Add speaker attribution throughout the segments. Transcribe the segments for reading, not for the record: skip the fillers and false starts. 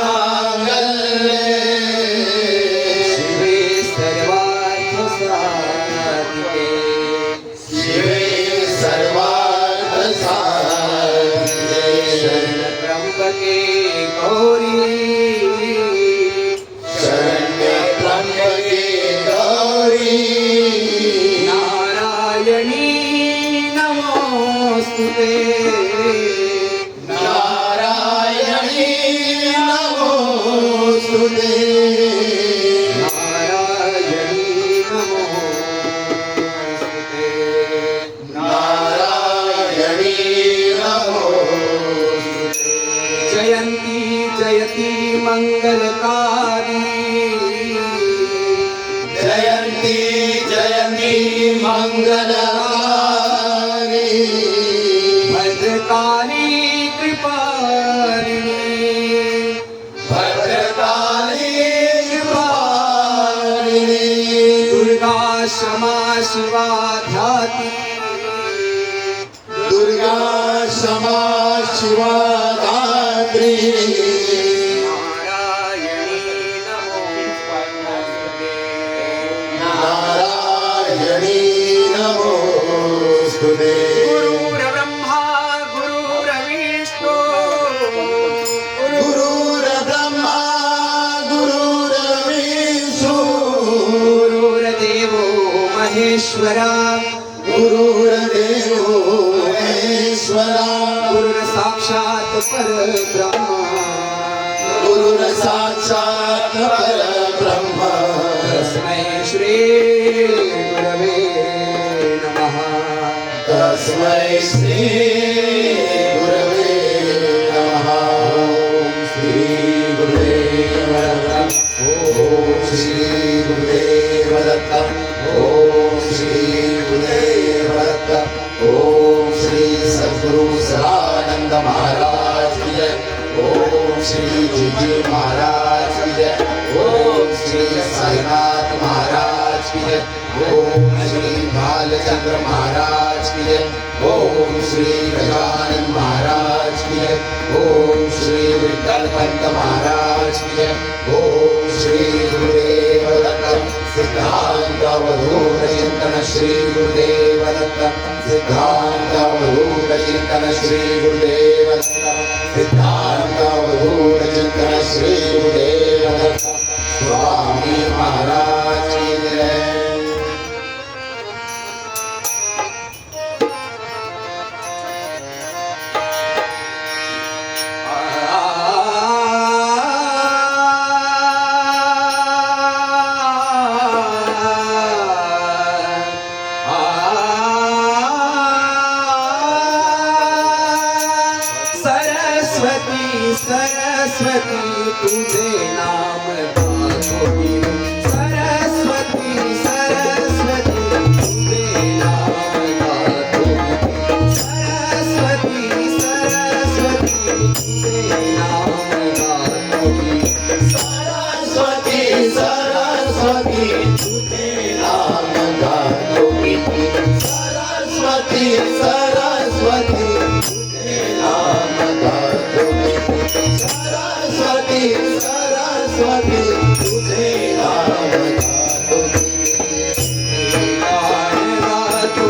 Speaker 1: सर्वमंगलमांगल्ये
Speaker 2: शिवे सर्वार्थसाधिके
Speaker 1: शिवे सर्वार्थसाधिके
Speaker 2: शरणत्र्यंबके गौरी
Speaker 1: शरण्यत्र्यंबके गौरी
Speaker 2: नारायणी नमोस्तुते
Speaker 1: नारायणी नमोस्तुते
Speaker 2: नारायणी नमोस्तुते
Speaker 1: नारायणी नमोस्तुते
Speaker 2: जयंती जयती मंगलकारी
Speaker 1: जयंती जयंती मंगलहारी
Speaker 2: भद्रकाली कृपालिनी
Speaker 1: भद्रकाली कृपालिनी
Speaker 2: दुर्गा क्षमा शिवा ध्याती
Speaker 1: दुर्गा क्षमा शिवा धात्री
Speaker 2: नारायणी
Speaker 1: नारायणी
Speaker 2: नमोस्तुते
Speaker 1: नमोस्तुते
Speaker 2: गुरुर्ब्रह्मा गुरुर्विष्णु
Speaker 1: गुरुर्ब्रह्मा गुरुर्विष्णु
Speaker 2: गुरुर्देवो महेश्वरा
Speaker 1: गुरुर्देवो महेश्वरा
Speaker 2: गुरुर्साक्षात् परब्रह्मा
Speaker 1: गुरुर्साक्षात् परब्रह्म
Speaker 2: तस्मै श्री गुरवे नमः
Speaker 1: तस्मै श्री गुरवे नमः श्री गुरुदेव दत्त ओम श्री गुरुदेव दत्त ओम श्री गुरुदेव दत्त ओम श्री सद्गुरु सदानंद महाराज की जय ओम श्री जी महाराज की जय ओम श्री साईनाथ महाराज की जय ओम श्री भालचंद्र महाराज की जय ओम श्री गजानन महाराज की जय ओम श्री विठ्ठल पंत महाराज की जय ओम श्री गुरुदेव दत्त सिद्धांत अवधूत चिंतन श्री गुरुदेव दत्त सिद्धांत अवधूत चिंतन श्री गुरुदेव दत्त सिद्धांत अवधूत चिंतन श्री गुरुदेव दत्त स्वामी महाराज की जय
Speaker 2: सरस्वती सरस्वती तुझे नाम गातो मी सरस्वती सरस्वती तुझे नाम गातो मी सरस्वती सरस्वती तुझे नाम गातो मी
Speaker 1: सरस्वती सरस्वती तुझे नाम गातो मी सरस्वती सरस्वती तुझे नाम गातो मी सरस्वती सरस्वती तुझे नाम गातो मी
Speaker 2: गान गातो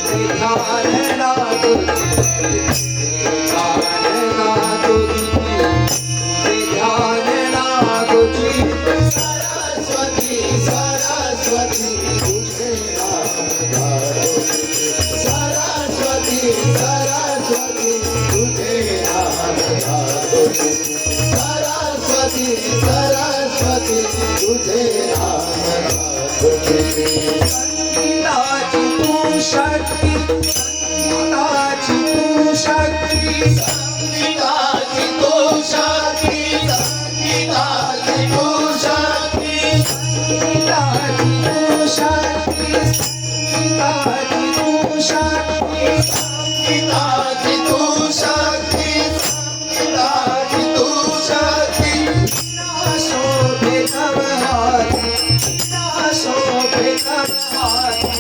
Speaker 2: मी ध्यान गातो गान गातो मी ध्यान गातो
Speaker 1: सरस्वती सरस्वती तुझे नाम गातो सरस्वती सरस्वती तुझे नाम गातो सरस्वती सरस्वती तुझे नाम गातो
Speaker 2: संगीताची तू शक्ती संगीताची तू शक्ती
Speaker 1: संगीताची तू शक्ती संगीताची तू शक्ती
Speaker 2: संगीताची तू शक्ती संगीताची तू शक्ती
Speaker 1: संगीताची तू शक्ती संगीताची तू शक्ती
Speaker 2: शोभे तव हाती शोभे तव हाती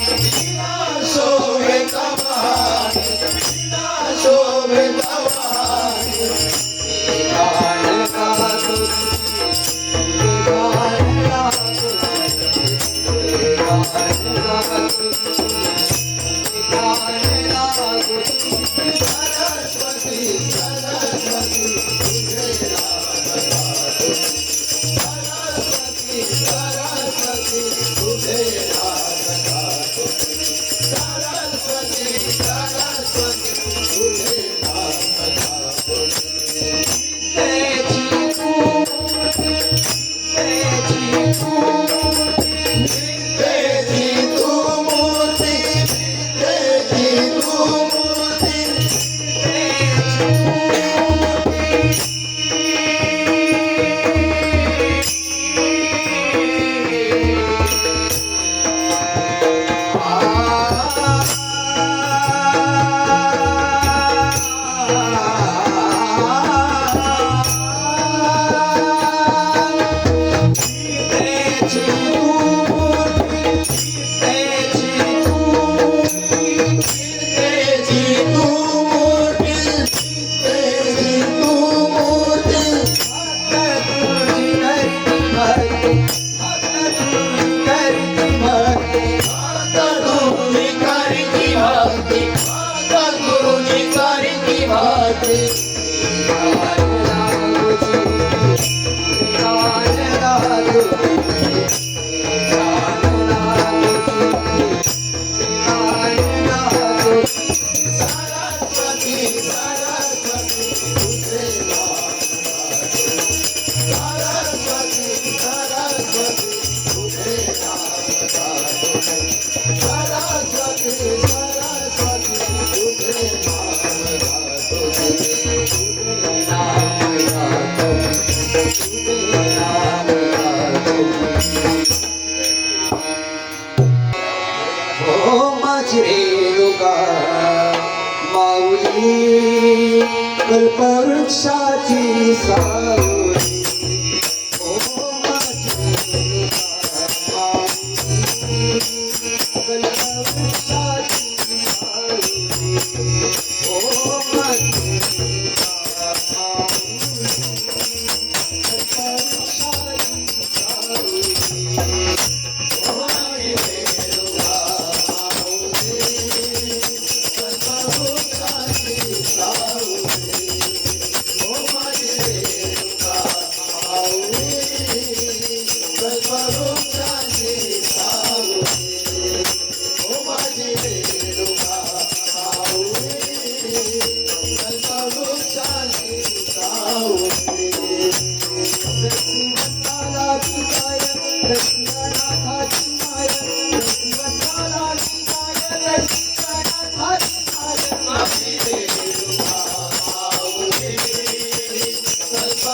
Speaker 1: तुझे राधा सरस्वती सरस्वती तुझे राधा
Speaker 2: तेजी तू
Speaker 1: तेजी तू मूर्ती तेजी तू मूर्ती तेजी तू मूर्ती तेजी तू मूर्ती आता गुरुजी करती भक्ती आता गुरुजी करती भक्ती सरस्वती सरस्वती तुझे सरस्वती सरस्वती तुझे सरस्वती सरस्वती तुझे
Speaker 2: हो माझी रेणुका माऊली कल्पवृक्षाची सावली हो माझी रेणुका माऊली कल्पवृक्षाची सावली हो माझी रेणुका माऊली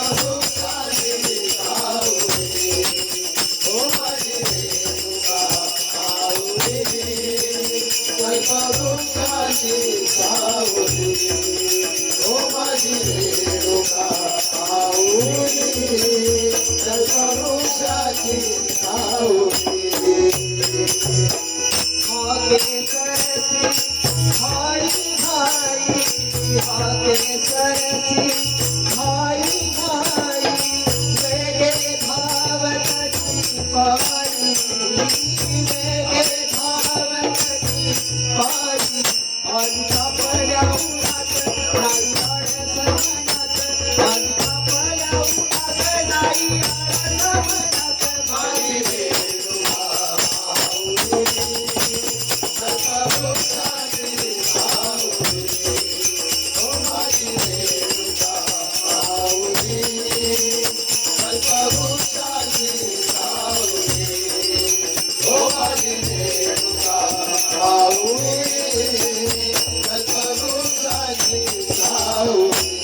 Speaker 2: कल्पवृक्षाची सावली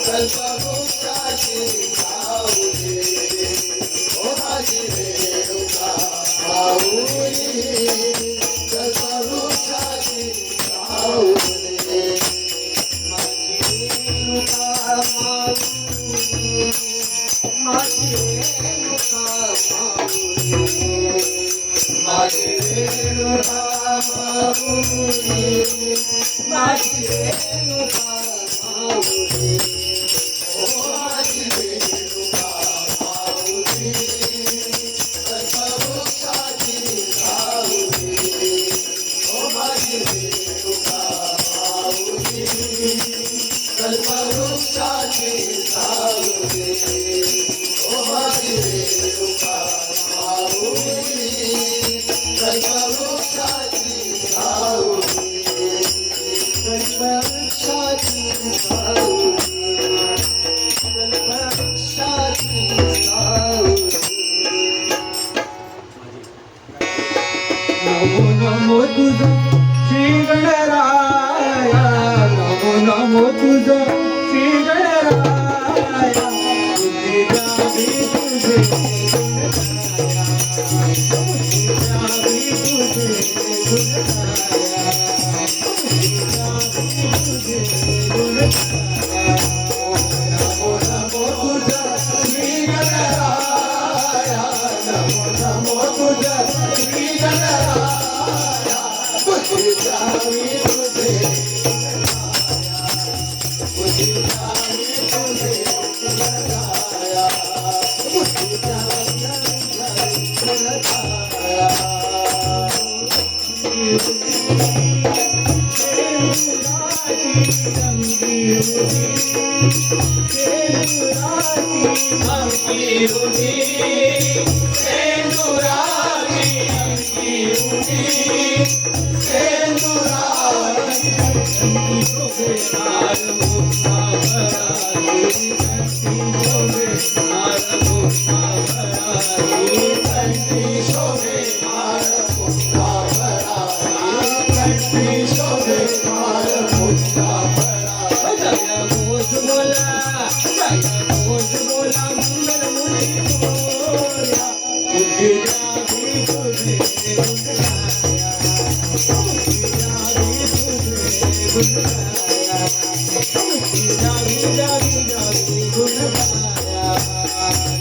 Speaker 1: कल्पवृक्षाची सावली, ओ माझी रेणुका माऊली. कल्पवृक्षाची सावली
Speaker 2: माझी रेणुका माऊली, माझी रेणुका माऊली,
Speaker 1: माझी रेणुका माऊली
Speaker 2: माझी रेणुका माऊली.
Speaker 1: ओ माझी रेणुका माऊली कल्पवृक्षाची सावली ओ माझी रेणुका माऊली कल्पवृक्षाची सावली ओ माझी रेणुका माऊली कल्पवृक्षाची सावली
Speaker 2: कल्पवृक्षाची सावली, कल्पवृक्षाची सावली. नमो नमो तुझं श्री गणराया, नमो नमो तुझं श्री गणराया. तुझे जावी तुझे गुणगाया, तुझे जावी तुझे गुणगाया, तुझे जावी तुझे गुणगाया.
Speaker 1: नमो नमो तुझा श्री गणराया नमो नमो तुझा श्री गणराया बुद्धी जावी तुझे बुद्धी जावी तुझे गणराया बुद्धी जावी गणराया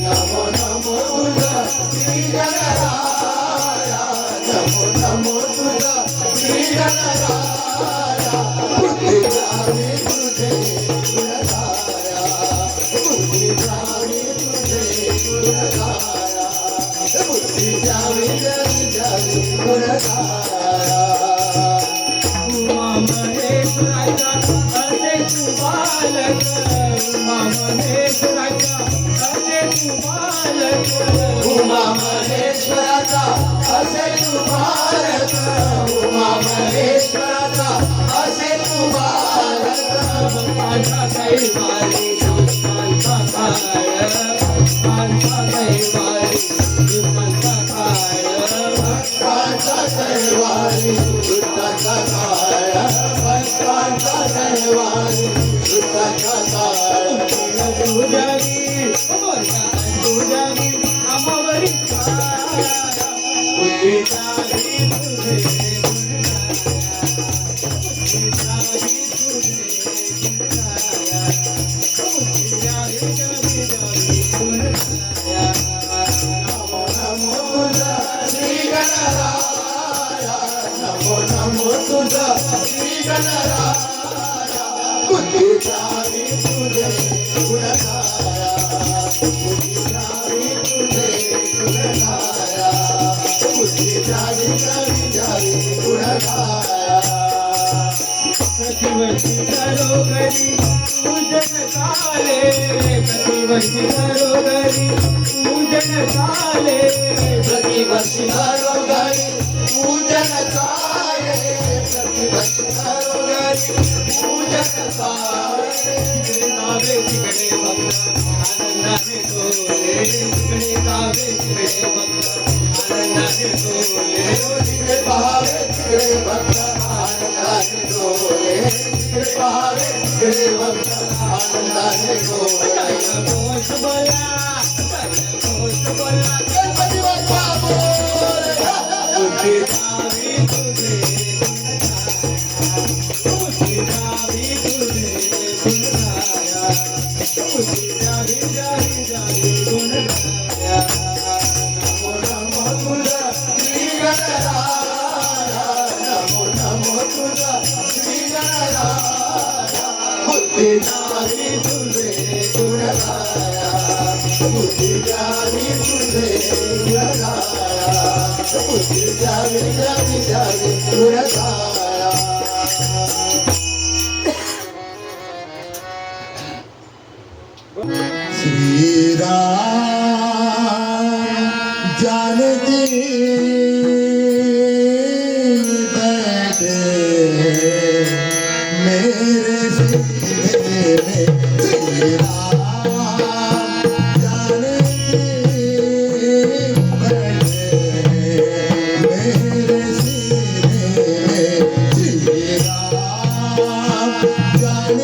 Speaker 1: नमो नमो तुझा श्री गणराया नमो नमो तुझा श्री गणराया बुद्धी जावी तुझे गुणगाया बुद्धी जावी तुझे गुणगाया बुद्धी जावी जावी जावी गुणगाया
Speaker 2: उमा महेश्वराच्या असे तू बालक, उमा महेश्वराच्या असे तू बालक.
Speaker 1: उमा महेश्वराचा असे तू बालक उमा महेश्वराचा असे तू बालक
Speaker 2: भक्तांचा कैवारी भक्तांचा काळ, भक्तांचा कैवारी भक्तांचा काळ.
Speaker 1: भक्तांचा कैवारी बुद्धाचा काळ भक्तांचा कैवारी बुद्धाचा काळ
Speaker 2: तुझ्यावी तुझ्यावी आमावरी छाया, बुद्धी जावी तुझे गुणगाया, बुद्धी जावी तुझे गुणगाया,
Speaker 1: नमो नमो तुझा श्री गणराया नमो नमो तुझा श्री गणराया बुद्धी जावी तुझे गुणगाया बुद्धी जावी तुझे गुणगाया बुद्धी जावी जावी जावी गुणगाया
Speaker 2: प्रतिवर्षी घरोघरी पूजन झाले, प्रतिवर्षी घरोघरी पूजन झाले,
Speaker 1: प्रतिवर्षी घरोघरी पूजन चाले प्रतिवर्षी घरोघरी पूजन चाले
Speaker 2: तिकडे जावे तिकडे भक्त आनंदाने डोले, तिकडे जावे तिकडे भक्त आनंदाने डोले.
Speaker 1: तिकडे पहावे तिकडे भक्त आनंदाने डोले तिकडे पहावे तिकडे भक्त आनंदाने डोले
Speaker 2: जय घोष बोला, जय घोष बोला,
Speaker 1: गणपती बाप्पा बोल.
Speaker 2: बुद्धी
Speaker 1: विद्यावे विद्यावे गुणगाया श्री राम जानकी बैठे मेरे सीने में श्री राम जानकी बैठे मेरे सीने में श्री राम जानकी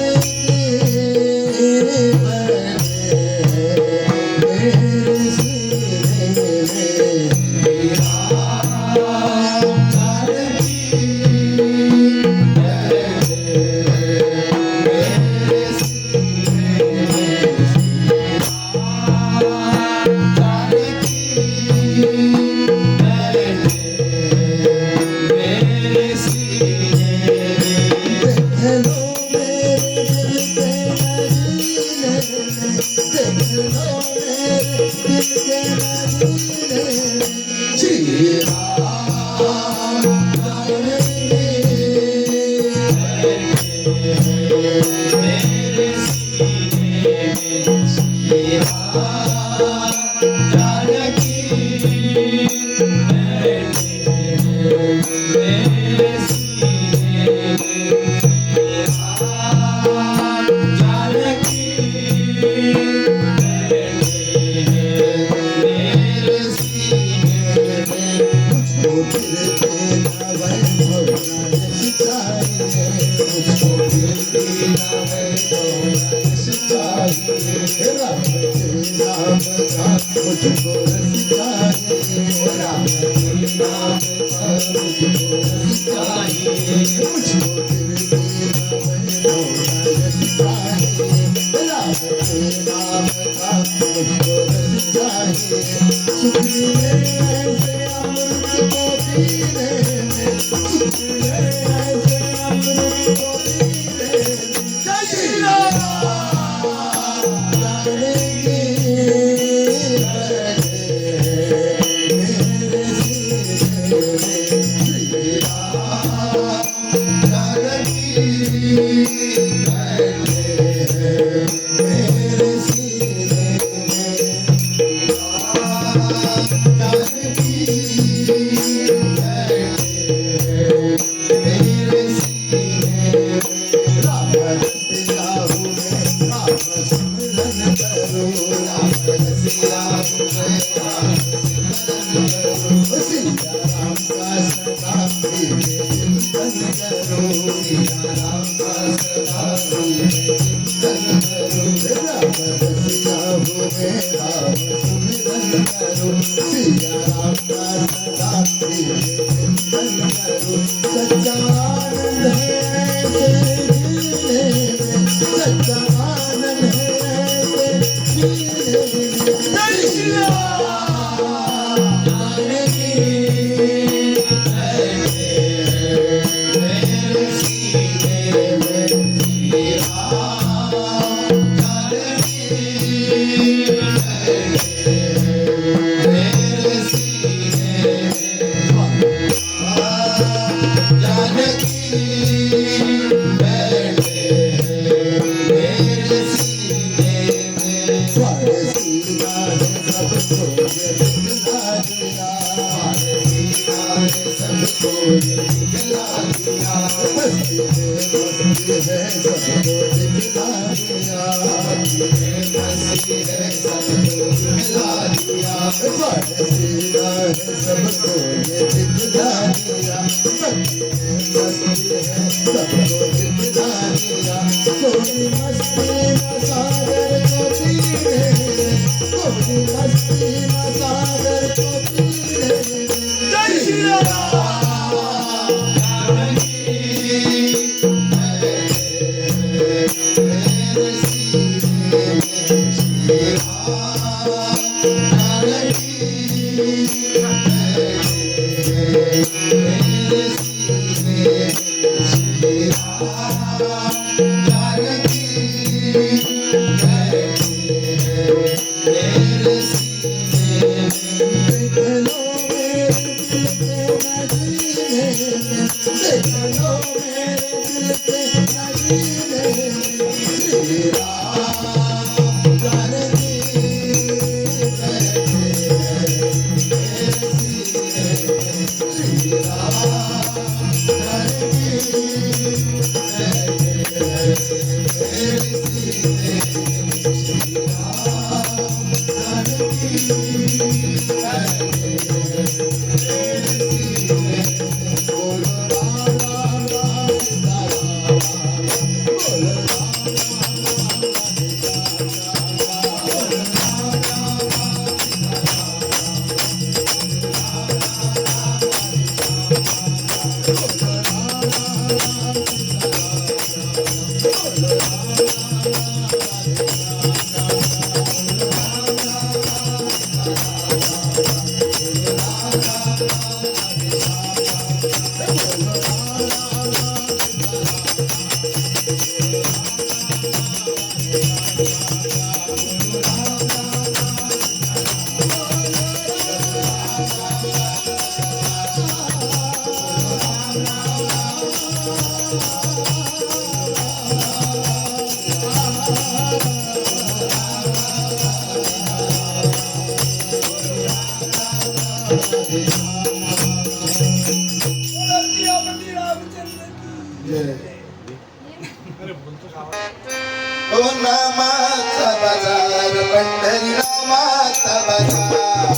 Speaker 1: ओ नामाचा बाजार पंढरी नामाचा बाजार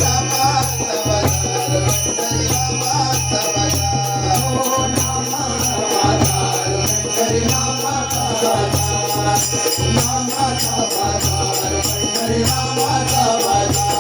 Speaker 1: नामाचा बाजार पंढरी नामाचा बाजार ओ नामाचा बाजार पंढरी नामाचा बाजार नामाचा बाजार पंढरी नामाचा बाजार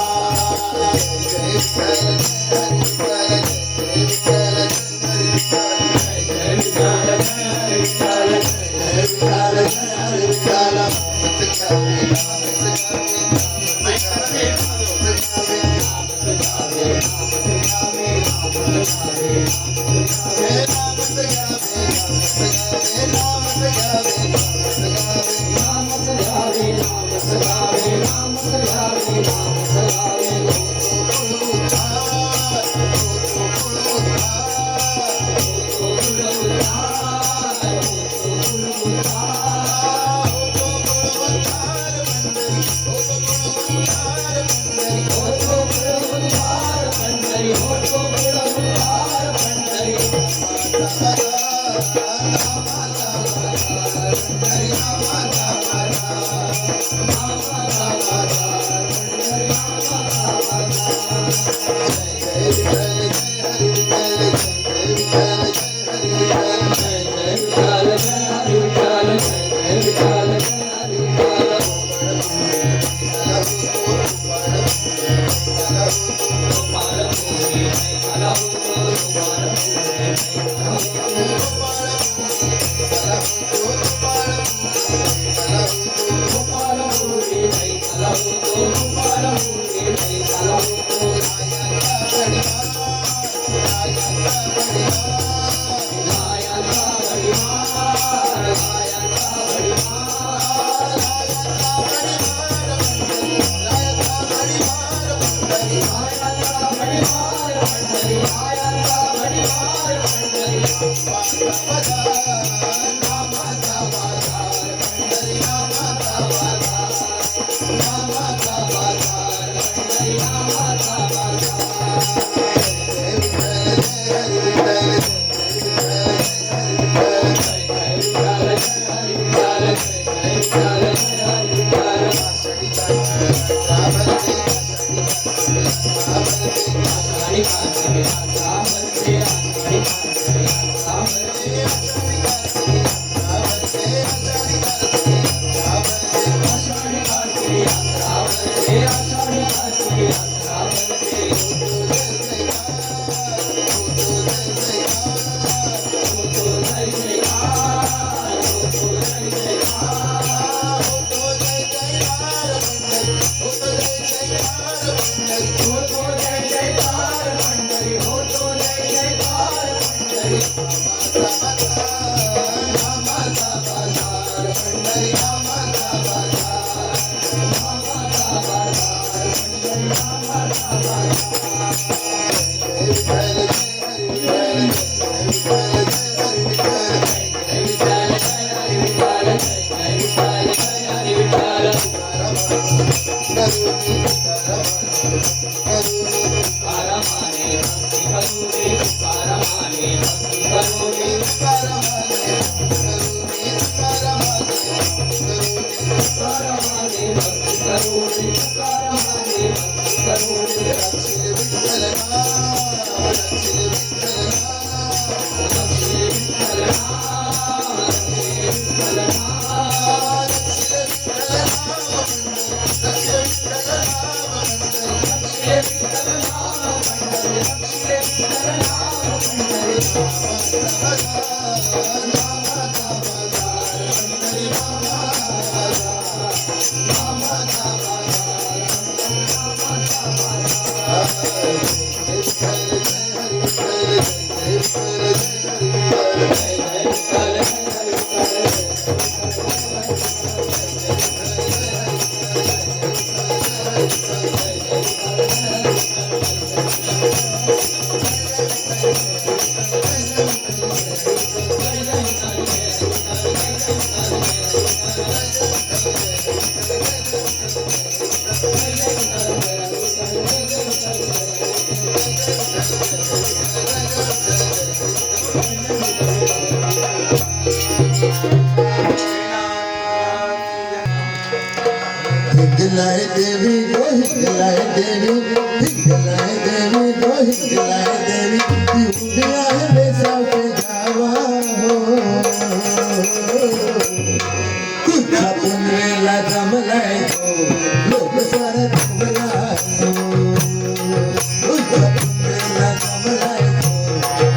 Speaker 1: जय विठ्ठल हरी विठ्ठल जय विठ्ठल हरी विठ्ठल जय विठ्ठल हरी विठ्ठल
Speaker 2: पारमाने भक्ती करू रे, पारमाने भक्ती करू रे.
Speaker 1: हिंगलाय देवी गो हिंगलाय देवी हिंगलाय देवी गो हिंगलाय देवी उभी आहे बेसावे जावा हो तुझ्या पुनवेला जमलाय तो लोक सारा जमला तुझ्या पुनवेला जमलाय तो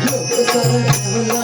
Speaker 1: लोक सारा जमला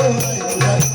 Speaker 1: Thank you.